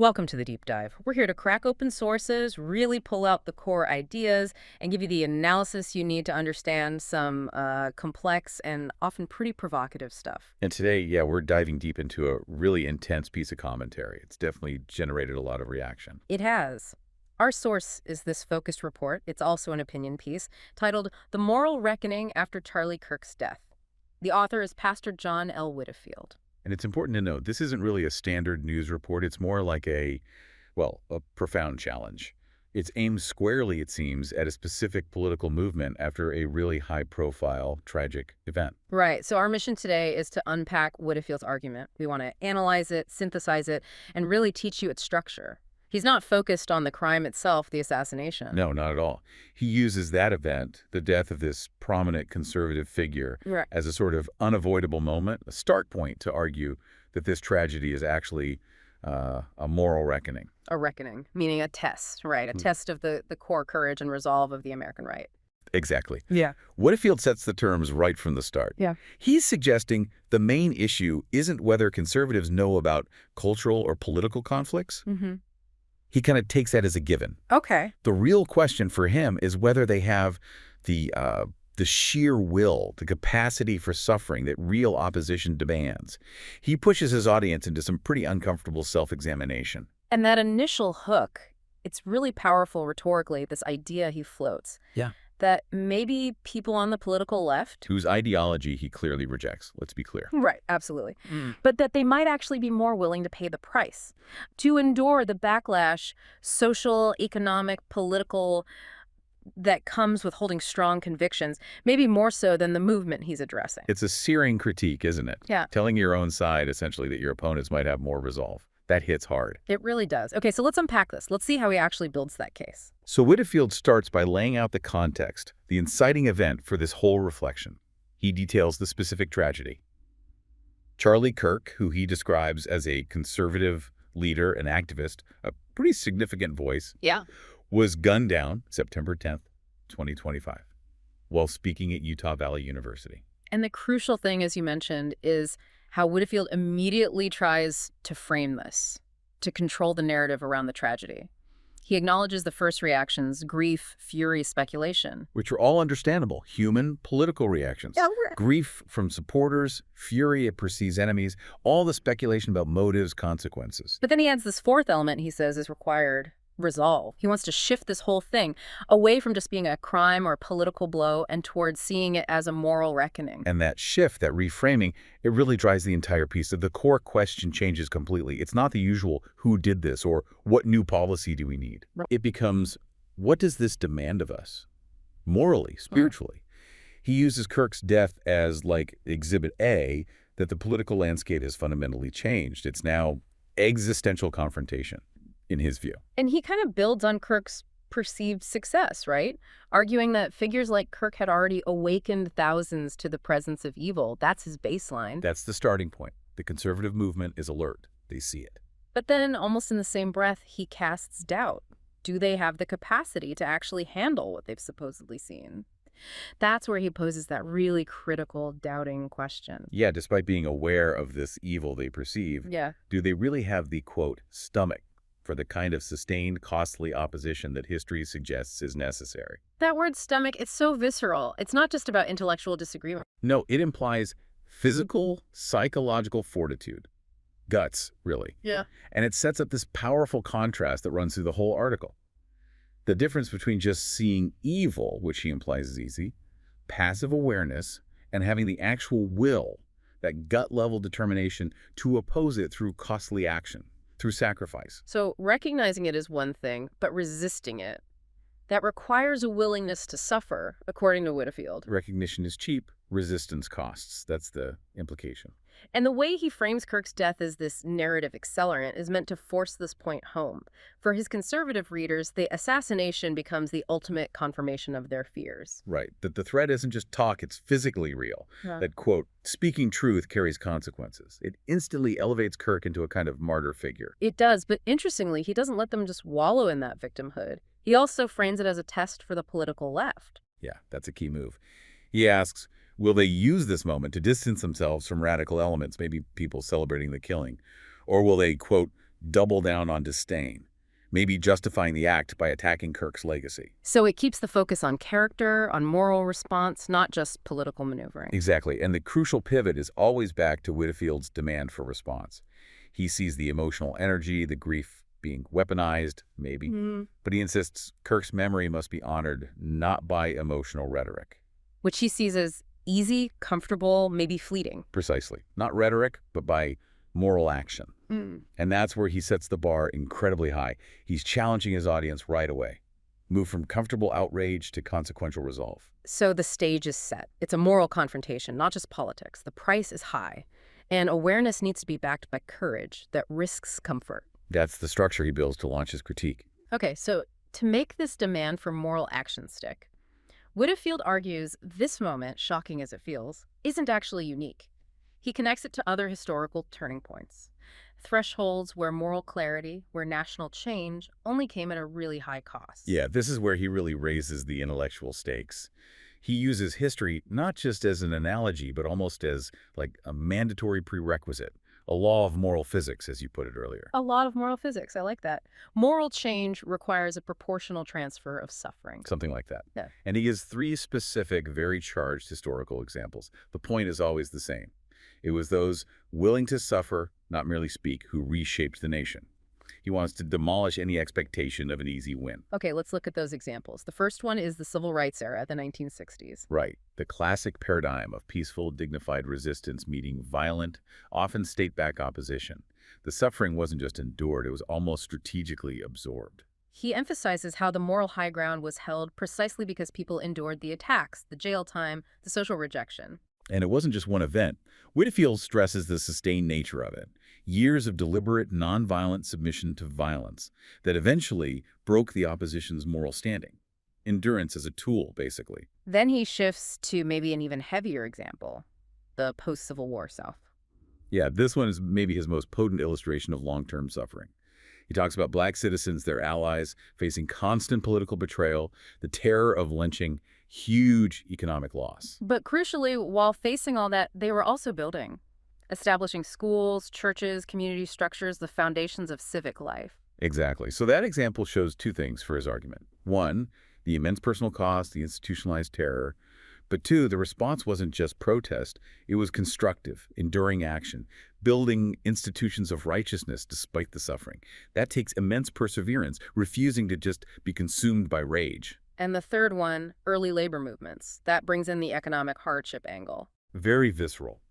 Welcome to the deep dive. We're here to crack open sources, really pull out the core ideas, and give you the analysis you need to understand some complex and often pretty provocative stuff. And today, yeah, we're diving deep into a really intense piece of commentary. It's definitely generated a lot of reaction. It has. Our source is this focused report. It's also an opinion piece titled The Moral Reckoning After Charlie Kirk's Death. The author is Pastor John L. Widdifield. And it's important to note, this isn't really a standard news report. It's more like a profound challenge. It's aimed squarely, it seems, at a specific political movement after a really high-profile, tragic event. Right. So our mission today is to unpack Widdifield's argument. We want to analyze it, synthesize it, and really teach you its structure. He's not focused on the crime itself, the assassination. No, not at all. He uses that event, the death of this prominent conservative figure, Right. as a sort of unavoidable moment, a start point to argue that this tragedy is actually a moral reckoning. A reckoning, meaning a test, right? A test of the core courage and resolve of the American right. Exactly. Yeah. Widdifield sets the terms right from the start. Yeah. He's suggesting the main issue isn't whether conservatives know about cultural or political conflicts. Mm-hmm. He kind of takes that as a given. Okay. The real question for him is whether they have the sheer will, the capacity for suffering that real opposition demands. He pushes his audience into some pretty uncomfortable self-examination. And that initial hook, it's really powerful rhetorically, this idea he floats. Yeah. That maybe people on the political left, Whose ideology he clearly rejects, let's be clear. right, absolutely, but that they might actually be more willing to pay the price, to endure the backlash, social, economic, political, that comes with holding strong convictions, maybe more so than the movement he's addressing. It's a searing critique, isn't it? Yeah. Telling your own side, essentially, that your opponents might have more resolve. That hits hard. It really does. Okay, so let's unpack this. Let's see how he actually builds that case. So Widdifield starts by laying out the context, the inciting event for this whole reflection. He details the specific tragedy. Charlie Kirk, who he describes as a conservative leader and activist, a pretty significant voice, Yeah. was gunned down September 10th, 2025, while speaking at Utah Valley University. And the crucial thing, as you mentioned, is how Widdifield immediately tries to frame this, to control the narrative around the tragedy. He acknowledges the first reactions, grief, fury, speculation. Which are all understandable, human political reactions. Grief from supporters, fury at perceived enemies, all the speculation about motives, consequences. But then he adds this fourth element he says is required, resolve. He wants to shift this whole thing away from just being a crime or a political blow and towards seeing it as a moral reckoning. And that shift, that reframing, it really drives the entire piece. The core question changes completely. It's not the usual who did this or what new policy do we need. Right. It becomes, what does this demand of us? Morally, spiritually. He uses Kirk's death as like exhibit A, that the political landscape has fundamentally changed. It's now existential confrontation, in his view. And he kind of builds on Kirk's perceived success, right? Arguing that figures like Kirk had already awakened thousands to the presence of evil. That's his baseline. That's the starting point. The conservative movement is alert. They see it. But then, almost in the same breath, he casts doubt. Do they have the capacity to actually handle what they've supposedly seen? That's where he poses that really critical, doubting question. Yeah, despite being aware of this evil they perceive, Yeah. do they really have the, quote, stomach for the kind of sustained, costly opposition that history suggests is necessary? That word stomach, it's so visceral. It's not just about intellectual disagreement. No, it implies physical, psychological fortitude. Guts, really. Yeah. And it sets up this powerful contrast that runs through the whole article. The difference between just seeing evil, which he implies is easy, passive awareness, and having the actual will, that gut-level determination to oppose it through costly action, through sacrifice. So recognizing it is one thing, but resisting it, that requires a willingness to suffer, according to Widdifield. Recognition is cheap, resistance costs. That's the implication. And the way he frames Kirk's death as this narrative accelerant is meant to force this point home. For his conservative readers, the assassination becomes the ultimate confirmation of their fears. Right. That the threat isn't just talk, it's physically real. Yeah. That, quote, speaking truth carries consequences. It instantly elevates Kirk into a kind of martyr figure. It does, but interestingly, he doesn't let them just wallow in that victimhood. He also frames it as a test for the political left. Yeah, that's a key move. He asks, will they use this moment to distance themselves from radical elements, maybe people celebrating the killing? Or will they, quote, double down on disdain, maybe justifying the act by attacking Kirk's legacy. So it keeps the focus on character, on moral response, not just political maneuvering. Exactly, and the crucial pivot is always back to Widifield's demand for response. He sees the emotional energy, the grief being weaponized, maybe, but he insists Kirk's memory must be honored not by emotional rhetoric. Which he sees as easy, comfortable, maybe fleeting. Precisely. Not rhetoric, but by moral action. And that's where he sets the bar incredibly high. He's challenging his audience right away. Move from comfortable outrage to consequential resolve. So the stage is set. It's a moral confrontation, not just politics. The price is high. And awareness needs to be backed by courage that risks comfort. That's the structure he builds to launch his critique. Okay, so to make this demand for moral action stick, Widdifield argues this moment, shocking as it feels, isn't actually unique. He connects it to other historical turning points. Thresholds where moral clarity, where national change only came at a really high cost. Yeah, this is where he really raises the intellectual stakes. He uses history not just as an analogy, but almost as like a mandatory prerequisite, a law of moral physics, as you put it earlier. A lot of moral physics, I like that. Moral change requires a proportional transfer of suffering. Something like that. Yeah. And he gives 3 specific, very charged historical examples. The point is always the same. It was those willing to suffer, not merely speak, who reshaped the nation. He wants to demolish any expectation of an easy win. Okay, let's look at those examples. The first one is the Civil Rights era, the 1960s. Right. The classic paradigm of peaceful, dignified resistance meeting violent, often state-backed opposition. The suffering wasn't just endured, it was almost strategically absorbed. He emphasizes how the moral high ground was held precisely because people endured the attacks, the jail time, the social rejection. And it wasn't just one event. Widdifield stresses the sustained nature of it. Years of deliberate, nonviolent submission to violence that eventually broke the opposition's moral standing. Endurance as a tool, basically. Then he shifts to maybe an even heavier example, the post-Civil War South. Yeah, this one is maybe his most potent illustration of long-term suffering. He talks about black citizens, their allies, facing constant political betrayal, the terror of lynching, huge economic loss. But crucially, while facing all that, they were also building, establishing schools, churches, community structures, the foundations of civic life. Exactly. So that example shows 2 things for his argument. 1, the immense personal cost, the institutionalized terror. But 2, the response wasn't just protest. It was constructive, enduring action, building institutions of righteousness despite the suffering. That takes immense perseverance, refusing to just be consumed by rage. And the third one, early labor movements. That brings in the economic hardship angle. Very visceral.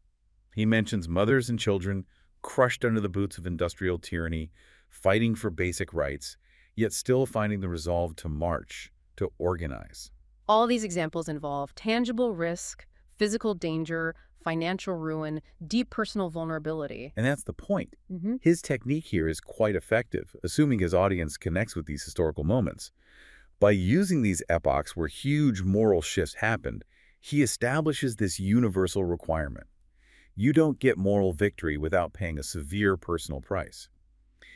He mentions mothers and children crushed under the boots of industrial tyranny, fighting for basic rights, yet still finding the resolve to march, to organize. All these examples involve tangible risk, physical danger, financial ruin, deep personal vulnerability. And that's the point. His technique here is quite effective, assuming his audience connects with these historical moments. By using these epochs where huge moral shifts happened, he establishes this universal requirement. You don't get moral victory without paying a severe personal price.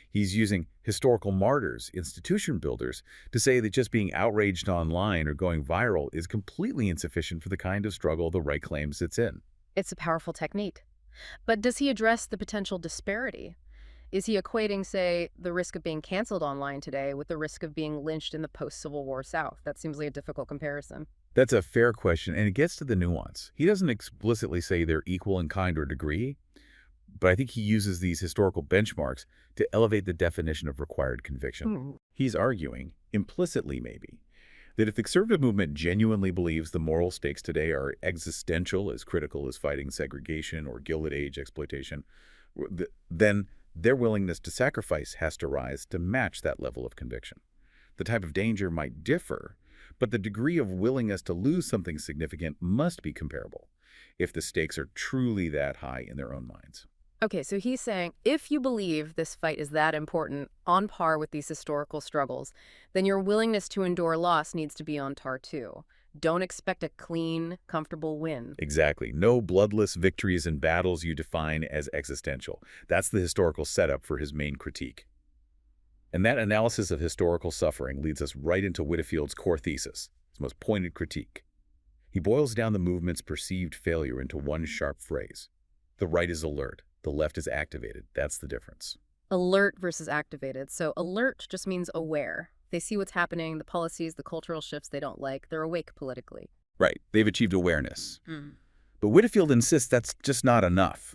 He's using historical martyrs, institution builders, to say that just being outraged online or going viral is completely insufficient for the kind of struggle the right claims it's in. It's a powerful technique. But does he address the potential disparity? Is he equating, say, the risk of being canceled online today with the risk of being lynched in the post-Civil War South? That seems like a difficult comparison. That's a fair question, and it gets to the nuance. He doesn't explicitly say they're equal in kind or degree, but I think he uses these historical benchmarks to elevate the definition of required conviction. He's arguing, implicitly maybe, that if the conservative movement genuinely believes the moral stakes today are existential, as critical as fighting segregation or Gilded Age exploitation, then their willingness to sacrifice has to rise to match that level of conviction. The type of danger might differ, but the degree of willingness to lose something significant must be comparable if the stakes are truly that high in their own minds. Okay, so he's saying, if you believe this fight is that important, on par with these historical struggles, then your willingness to endure loss needs to be on par too. Don't expect a clean, comfortable win. Exactly. No bloodless victories in battles you define as existential. That's the historical setup for his main critique. And that analysis of historical suffering leads us right into Widdifield's core thesis, his most pointed critique. He boils down the movement's perceived failure into one sharp phrase. The right is alert. The left is activated. That's the difference. Alert versus activated. So alert just means aware. They see what's happening, the policies, the cultural shifts they don't like. They're awake politically. Right, they've achieved awareness. But Widdifield insists that's just not enough.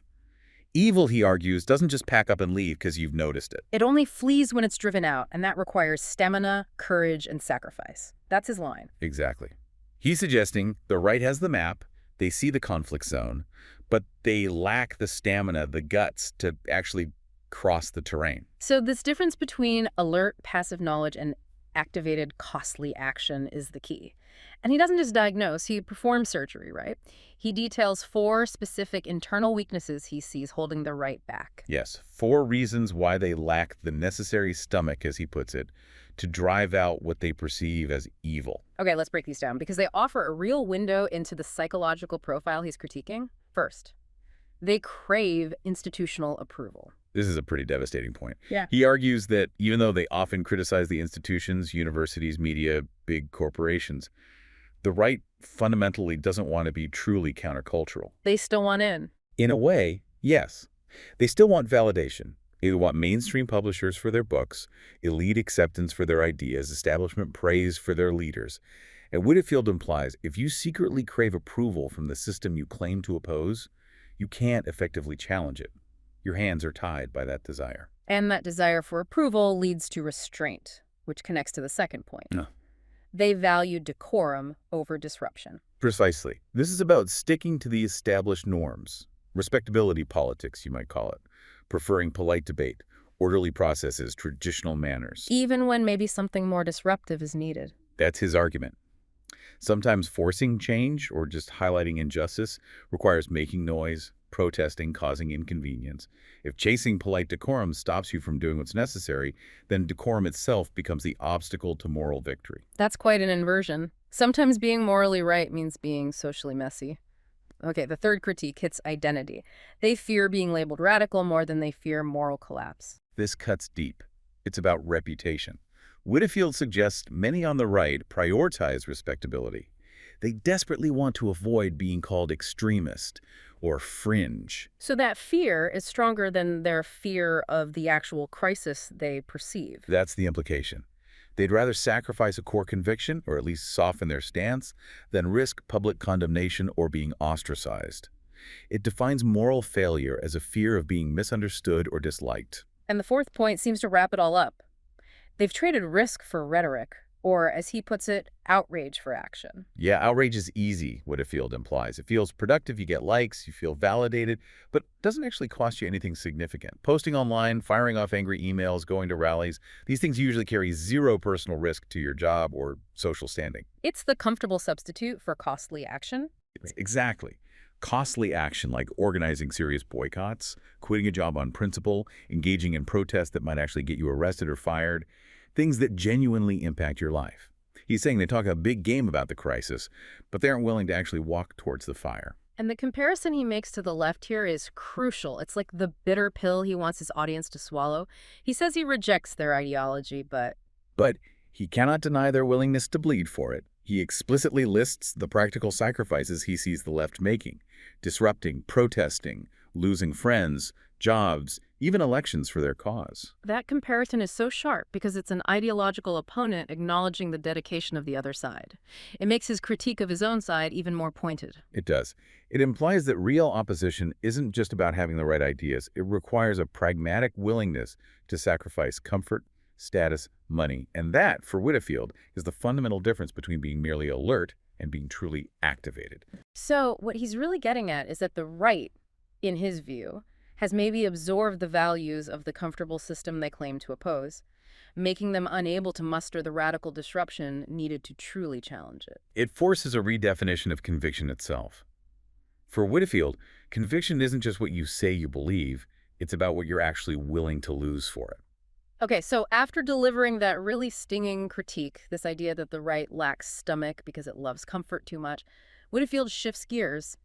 Evil, he argues, doesn't just pack up and leave because you've noticed it. It only flees when it's driven out, and that requires stamina, courage, and sacrifice. That's his line. Exactly. He's suggesting the right has the map, they see the conflict zone, but they lack the stamina, the guts to actually cross the terrain. So this difference between alert, passive knowledge, and activated, costly action is the key. And he doesn't just diagnose, he performs surgery, right? He details 4 specific internal weaknesses he sees holding the right back. Yes, 4 reasons why they lack the necessary stomach, as he puts it, to drive out what they perceive as evil. Okay, let's break these down because they offer a real window into the psychological profile he's critiquing. First, they crave institutional approval. This is a pretty devastating point. Yeah. He argues that even though they often criticize the institutions, universities, media, big corporations, the right fundamentally doesn't want to be truly countercultural. They still want in. In a way, yes. They still want validation. They want mainstream publishers for their books, elite acceptance for their ideas, establishment praise for their leaders. And Widdifield implies if you secretly crave approval from the system you claim to oppose, you can't effectively challenge it. Your hands are tied by that desire. And that desire for approval leads to restraint, which connects to the second point. They value decorum over disruption. Precisely. This is about sticking to the established norms. Respectability politics, you might call it. Preferring polite debate, orderly processes, traditional manners. Even when maybe something more disruptive is needed. That's his argument. Sometimes forcing change or just highlighting injustice requires making noise, protesting, causing inconvenience. If chasing polite decorum stops you from doing what's necessary, then decorum itself becomes the obstacle to moral victory. That's quite an inversion. Sometimes being morally right means being socially messy. Okay, the third critique hits identity. They fear being labeled radical more than they fear moral collapse. This cuts deep. It's about reputation. Widdifield suggests many on the right prioritize respectability. They desperately want to avoid being called extremist or fringe. So that fear is stronger than their fear of the actual crisis they perceive. That's the implication. They'd rather sacrifice a core conviction, or at least soften their stance, than risk public condemnation or being ostracized. It defines moral failure as a fear of being misunderstood or disliked. And the fourth point seems to wrap it all up. They've traded risk for rhetoric, or, as he puts it, outrage for action. Yeah, outrage is easy, Widdifield implies. It feels productive, you get likes, you feel validated, but doesn't actually cost you anything significant. Posting online, firing off angry emails, going to rallies, these things usually carry 0 personal risk to your job or social standing. It's the comfortable substitute for costly action. Exactly. Costly action like organizing serious boycotts, quitting a job on principle, engaging in protests that might actually get you arrested or fired, things that genuinely impact your life. He's saying they talk a big game about the crisis, but they aren't willing to actually walk towards the fire. And the comparison he makes to the left here is crucial. It's like the bitter pill he wants his audience to swallow. He says he rejects their ideology, but he cannot deny their willingness to bleed for it. He explicitly lists the practical sacrifices he sees the left making: disrupting, protesting, losing friends, jobs, even elections for their cause. that comparison is so sharp because it's an ideological opponent acknowledging the dedication of the other side. It makes his critique of his own side even more pointed. It does. It implies that real opposition isn't just about having the right ideas. It requires a pragmatic willingness to sacrifice comfort, status, money. And that, for Widdifield, is the fundamental difference between being merely alert and being truly activated. So what he's really getting at is that the right, in his view, has maybe absorbed the values of the comfortable system they claim to oppose, making them unable to muster the radical disruption needed to truly challenge it. It forces a redefinition of conviction itself. For Widdifield, conviction isn't just what you say you believe, it's about what you're actually willing to lose for it. Okay, so after delivering that really stinging critique, this idea that the right lacks stomach because it loves comfort too much, Widdifield shifts gears.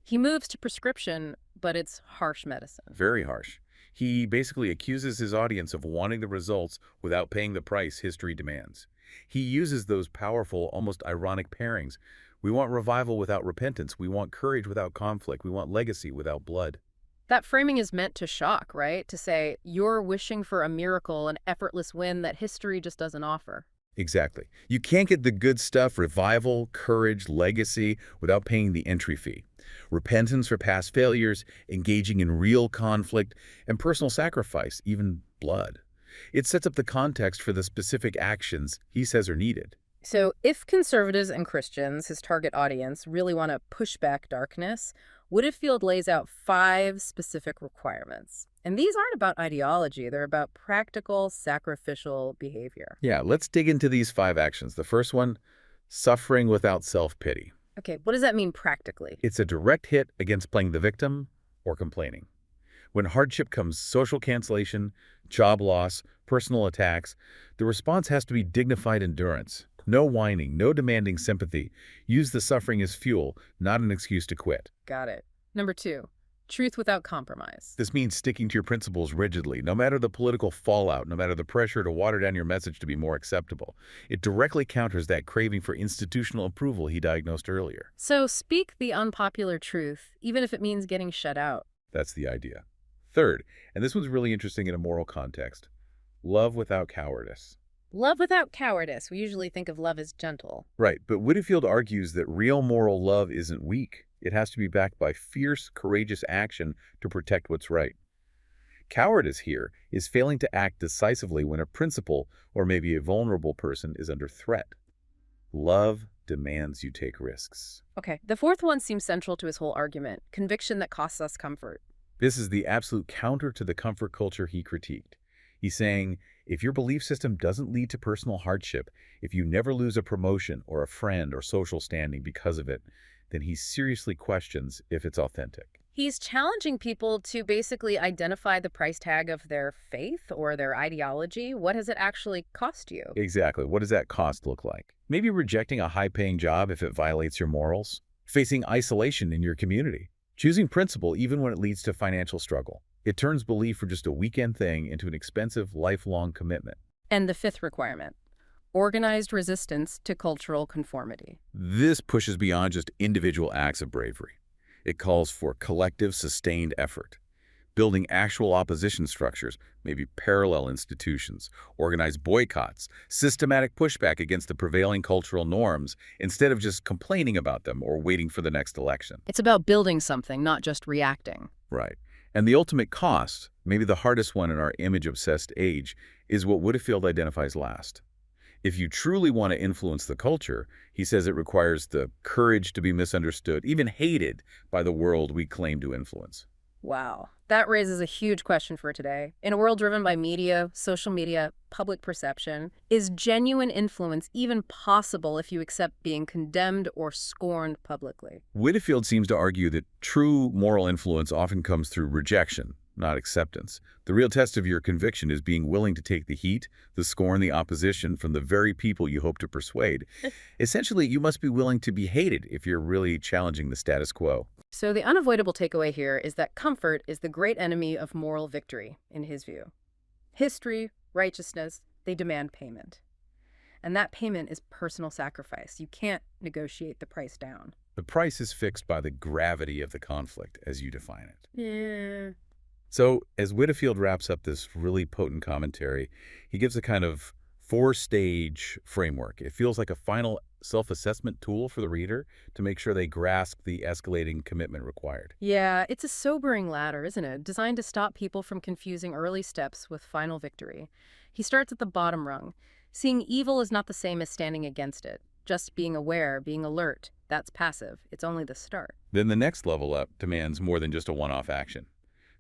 He moves to prescription, but it's harsh medicine. Very harsh. He basically accuses his audience of wanting the results without paying the price history demands. He uses those powerful, almost ironic pairings. We want revival without repentance. We want courage without conflict. We want legacy without blood. That framing is meant to shock, right? To say, you're wishing for a miracle, an effortless win that history just doesn't offer. Exactly. You can't get the good stuff, revival, courage, legacy, without paying the entry fee. Repentance for past failures, engaging in real conflict, and personal sacrifice, even blood. It sets up the context for the specific actions he says are needed. So, if conservatives and Christians, his target audience, really want to push back darkness, Widdifield lays out 5 specific requirements. And these aren't about ideology, they're about practical, sacrificial behavior. Yeah, let's dig into these 5 actions. The first one, suffering without self-pity. Okay, what does that mean practically? It's a direct hit against playing the victim or complaining. When hardship comes social cancellation, job loss, personal attacks, the response has to be dignified endurance. No whining, no demanding sympathy. Use the suffering as fuel, not an excuse to quit. Got it. Number 2, truth without compromise. This means sticking to your principles rigidly, no matter the political fallout, no matter the pressure to water down your message to be more acceptable. It directly counters that craving for institutional approval he diagnosed earlier. So, speak the unpopular truth, even if it means getting shut out. That's the idea. Third, and this one's really interesting in a moral context, love without cowardice. Love without cowardice. We usually think of love as gentle. Right, but Widdifield argues that real moral love isn't weak. It has to be backed by fierce, courageous action to protect what's right. Cowardice here is failing to act decisively when a principal or maybe a vulnerable person is under threat. Love demands you take risks. Okay, the fourth one seems central to his whole argument, conviction that costs us comfort. This is the absolute counter to the comfort culture he critiqued. He's saying, if your belief system doesn't lead to personal hardship, if you never lose a promotion or a friend or social standing because of it, then he seriously questions if it's authentic. He's challenging people to basically identify the price tag of their faith or their ideology. What has it actually cost you? Exactly. What does that cost look like? Maybe rejecting a high-paying job if it violates your morals, facing isolation in your community, choosing principle even when it leads to financial struggle. It turns belief from just a weekend thing into an expensive, lifelong commitment. And the fifth requirement, organized resistance to cultural conformity. This pushes beyond just individual acts of bravery. It calls for collective, sustained effort. Building actual opposition structures, maybe parallel institutions, organized boycotts, systematic pushback against the prevailing cultural norms, instead of just complaining about them or waiting for the next election. It's about building something, not just reacting. Right. And the ultimate cost, maybe the hardest one in our image-obsessed age, is what Widdifield identifies last. If you truly want to influence the culture, he says it requires the courage to be misunderstood, even hated, by the world we claim to influence. Wow. That raises a huge question for today. In a world driven by media, social media, public perception, is genuine influence even possible if you accept being condemned or scorned publicly? Widdifield seems to argue that true moral influence often comes through rejection, not acceptance. The real test of your conviction is being willing to take the heat, the scorn, the opposition from the very people you hope to persuade. Essentially, you must be willing to be hated if you're really challenging the status quo. So the unavoidable takeaway here is that comfort is the great enemy of moral victory, in his view. History, righteousness, they demand payment. And that payment is personal sacrifice. You can't negotiate the price down. The price is fixed by the gravity of the conflict, as you define it. Yeah. So, as Widdifield wraps up this really potent commentary, he gives a kind of 4-stage framework. It feels like a final self-assessment tool for the reader to make sure they grasp the escalating commitment required. Yeah, it's a sobering ladder, isn't it? Designed to stop people from confusing early steps with final victory. He starts at the bottom rung. Seeing evil is not the same as standing against it. Just being aware, being alert, that's passive. It's only the start. Then the next level up demands more than just a one-off action.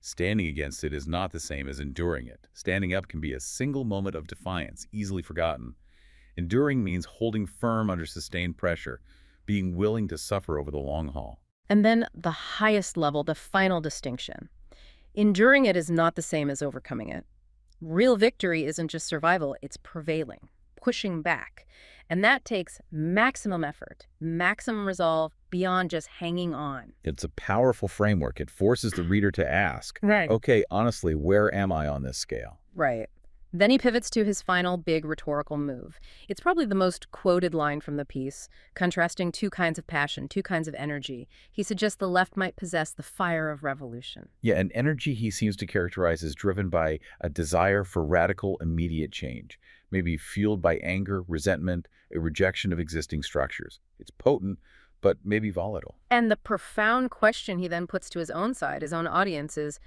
Standing against it is not the same as enduring it. Standing up can be a single moment of defiance, easily forgotten. Enduring means holding firm under sustained pressure, being willing to suffer over the long haul. And then the highest level, the final distinction. Enduring it is not the same as overcoming it. Real victory isn't just survival, it's prevailing, pushing back. And that takes maximum effort, maximum resolve, beyond just hanging on. It's a powerful framework. It forces the reader to ask, Right. okay, honestly, where am I on this scale? Right. Then he pivots to his final big rhetorical move. It's probably the most quoted line from the piece, contrasting two kinds of passion, two kinds of energy. He suggests the left might possess the fire of revolution. Yeah, an energy he seems to characterize as driven by a desire for radical, immediate change, maybe fueled by anger, resentment, a rejection of existing structures. It's potent, but maybe volatile. And the profound question he then puts to his own side, his own audience, is,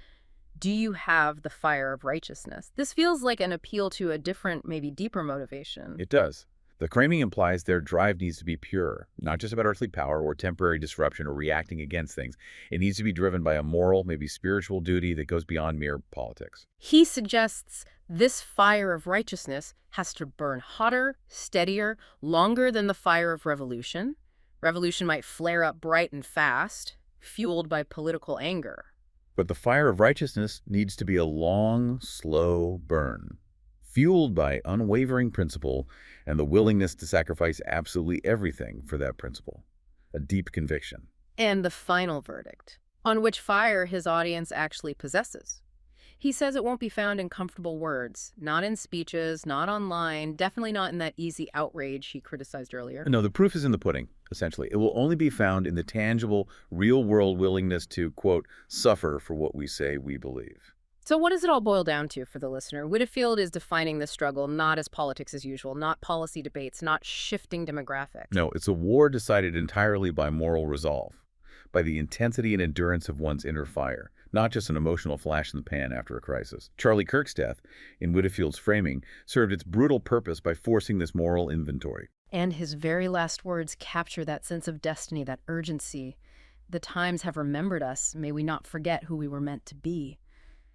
do you have the fire of righteousness? This feels like an appeal to a different, maybe deeper motivation. It does. The framing implies their drive needs to be pure, not just about earthly power or temporary disruption or reacting against things. It needs to be driven by a moral, maybe spiritual duty that goes beyond mere politics. He suggests this fire of righteousness has to burn hotter, steadier, longer than the fire of revolution. Revolution might flare up bright and fast, fueled by political anger. But the fire of righteousness needs to be a long, slow burn, fueled by unwavering principle and the willingness to sacrifice absolutely everything for that principle, a deep conviction. And the final verdict, on which fire his audience actually possesses. He says it won't be found in comfortable words, not in speeches, not online, definitely not in that easy outrage he criticized earlier. No, the proof is in the pudding, essentially. It will only be found in the tangible, real-world willingness to, quote, suffer for what we say we believe. So what does it all boil down to for the listener? Widdifield is defining the struggle not as politics as usual, not policy debates, not shifting demographics. No, it's a war decided entirely by moral resolve, by the intensity and endurance of one's inner fire, not just an emotional flash in the pan after a crisis. Charlie Kirk's death, in Widdifield's framing, served its brutal purpose by forcing this moral inventory. And his very last words capture that sense of destiny, that urgency. The times have remembered us. May we not forget who we were meant to be.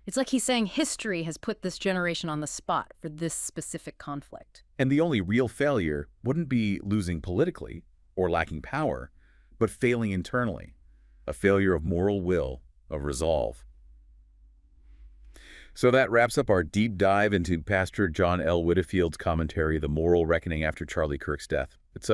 It's like he's saying history has put this generation on the spot for this specific conflict. And the only real failure wouldn't be losing politically or lacking power, but failing internally, a failure of moral will, of resolve. So that wraps up our deep dive into Pastor John L. Widdifield's commentary, The Moral Reckoning After Charlie Kirk's Death. It's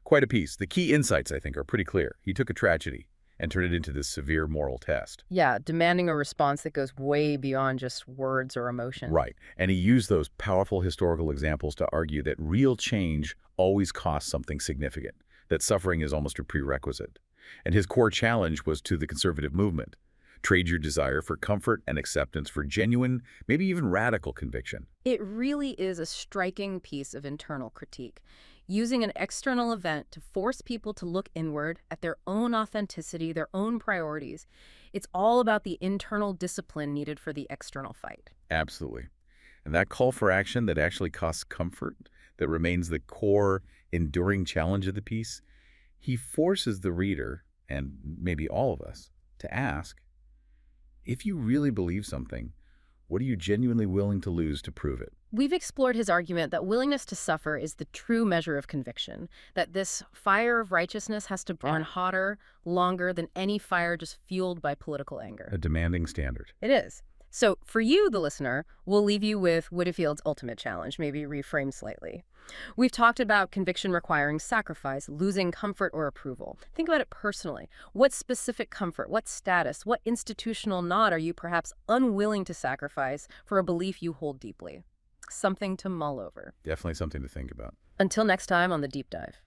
quite a piece. The key insights, I think, are pretty clear. He took a tragedy and turned it into this severe moral test. Yeah, demanding a response that goes way beyond just words or emotion. Right. And he used those powerful historical examples to argue that real change always costs something significant, that suffering is almost a prerequisite. And his core challenge was to the conservative movement. Trade your desire for comfort and acceptance for genuine, maybe even radical conviction. It really is a striking piece of internal critique, using an external event to force people to look inward at their own authenticity, their own priorities. It's all about the internal discipline needed for the external fight. Absolutely. And that call for action that actually costs comfort, that remains the core, enduring challenge of the piece, he forces the reader, and maybe all of us, to ask, if you really believe something, what are you genuinely willing to lose to prove it? We've explored his argument that willingness to suffer is the true measure of conviction, that this fire of righteousness has to burn hotter, longer than any fire just fueled by political anger. A demanding standard. It is. So for you, the listener, we'll leave you with Widdifield's ultimate challenge, maybe reframed slightly. We've talked about conviction requiring sacrifice, losing comfort or approval. Think about it personally. What specific comfort, what status, what institutional nod are you perhaps unwilling to sacrifice for a belief you hold deeply? Something to mull over. Definitely something to think about. Until next time on The Deep Dive.